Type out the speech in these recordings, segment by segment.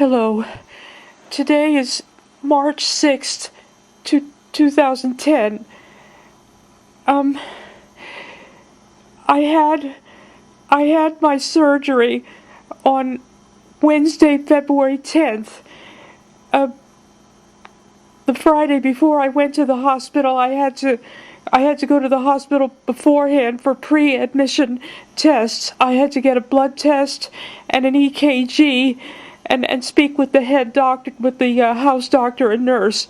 Hello. Today is March 6th, 2010. Um, I had my surgery on Wednesday, February 10th. The Friday before I went to the hospital, I had to go to the hospital beforehand for pre-admission tests. I had to get a blood test and an EKG and speak with the head doctor, with the house doctor and nurse.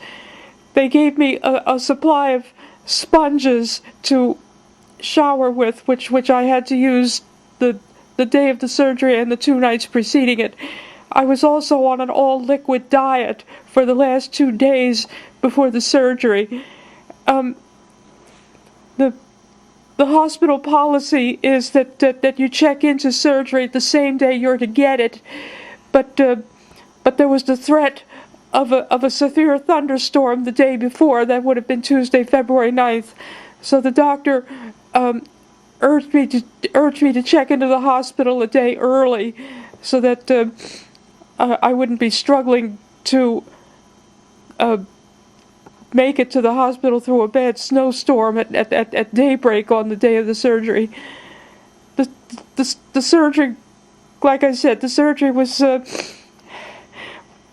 They gave me a supply of sponges to shower with, which I had to use the day of the surgery and the 2 nights preceding it. I was also on an all-liquid diet for the last 2 days before the surgery. The hospital policy is that you check into surgery the same day you're to get it, but there was the threat of a severe thunderstorm the day before. That would have been Tuesday, February 9th. So the doctor urged me to check into the hospital a day early, so that I wouldn't be struggling to make it to the hospital through a bad snowstorm at daybreak on the day of the surgery. The surgery, like I said, the surgery was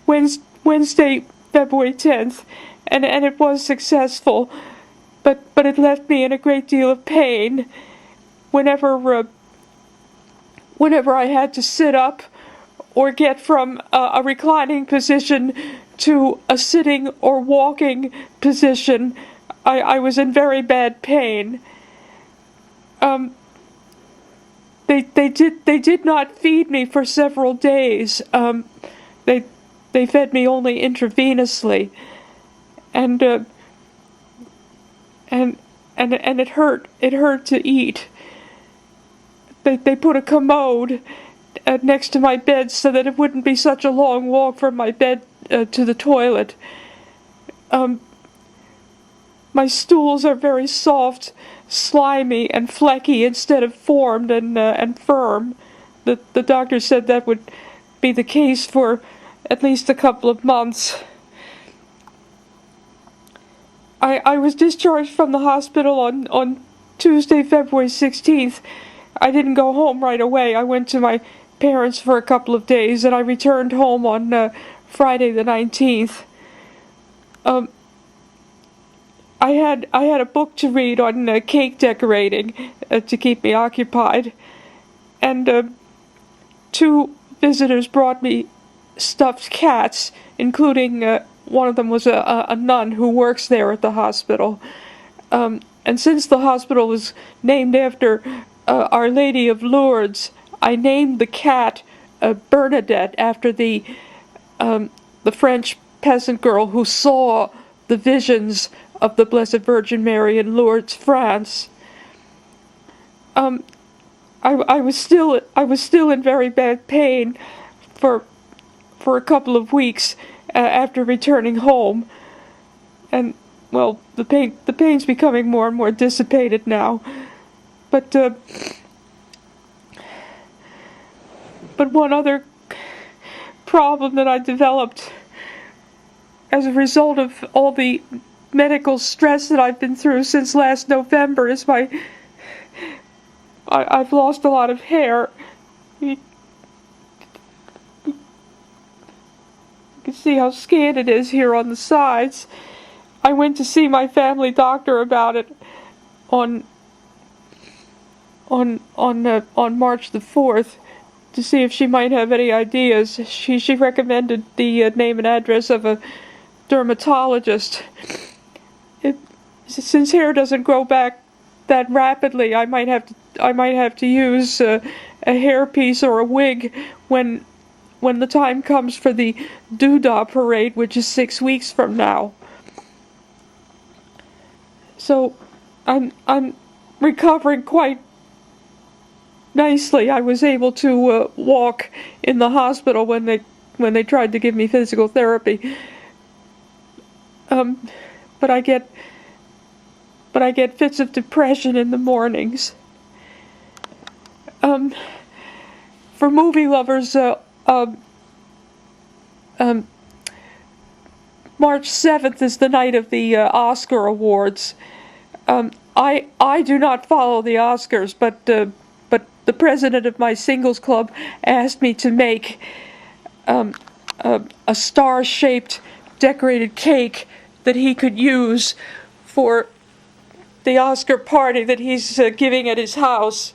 Wednesday, February 10th, and it was successful, but it left me in a great deal of pain whenever I had to sit up or get from a reclining position to a sitting or walking position. I was in very bad pain. They did not feed me for several days. They fed me only intravenously, and it hurt to eat. They put a commode next to my bed so that it wouldn't be such a long walk from my bed to the toilet. My stools are very soft, slimy, and flecky instead of formed and firm. The doctor said that would be the case for at least a couple of months. I was discharged from the hospital on Tuesday, February 16th. I didn't go home right away. I went to my parents for a couple of days, and I returned home on Friday the 19th. I had a book to read on cake decorating to keep me occupied, and 2 visitors brought me stuffed cats, including one of them was a nun who works there at the hospital. And since the hospital was named after Our Lady of Lourdes, I named the cat Bernadette, after the French peasant girl who saw the visions of the Blessed Virgin Mary in Lourdes, France. I was still in very bad pain for a couple of weeks after returning home, and well, the pain's becoming more and more dissipated now. But one other problem that I developed as a result of all the medical stress that I've been through since last November is I've lost a lot of hair. You can see how scant it is here on the sides. I went to see my family doctor about it on March the 4th to see if she might have any ideas. She recommended the name and address of a dermatologist. Since hair doesn't grow back that rapidly, I might have to use a hairpiece or a wig when the time comes for the Doodah parade, which is 6 weeks from now. So I'm recovering quite nicely. I was able to walk in the hospital when they tried to give me physical therapy. But I get fits of depression in the mornings. For movie lovers, March 7th is the night of the Oscar Awards. I do not follow the Oscars, but the president of my singles club asked me to make a star-shaped decorated cake that he could use for the Oscar party that he's giving at his house.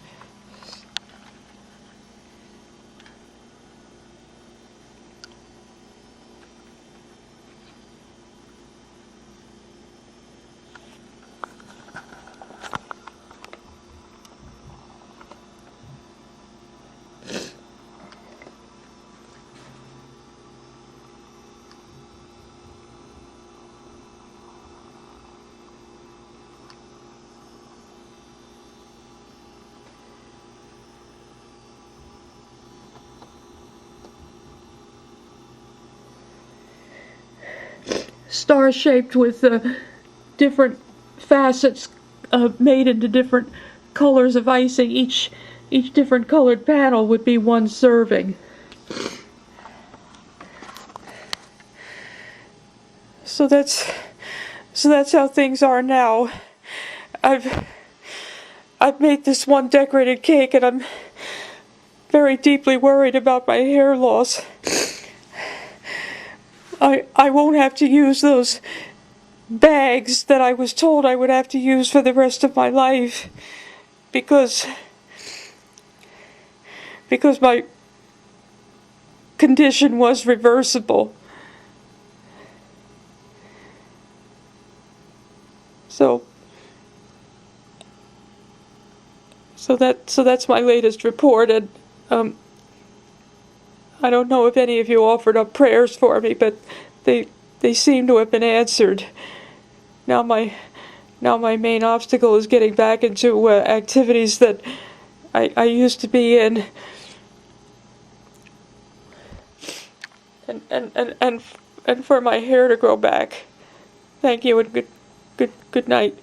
Star-shaped with different facets made into different colors of icing. Each different colored panel would be one serving. So that's how things are now. I've made this one decorated cake, and I'm very deeply worried about my hair loss. I won't have to use those bags that I was told I would have to use for the rest of my life because my condition was reversible. So that's my latest report, and I don't know if any of you offered up prayers for me, but they seem to have been answered. Now my main obstacle is getting back into activities that I used to be in, and for my hair to grow back. Thank you, and good night.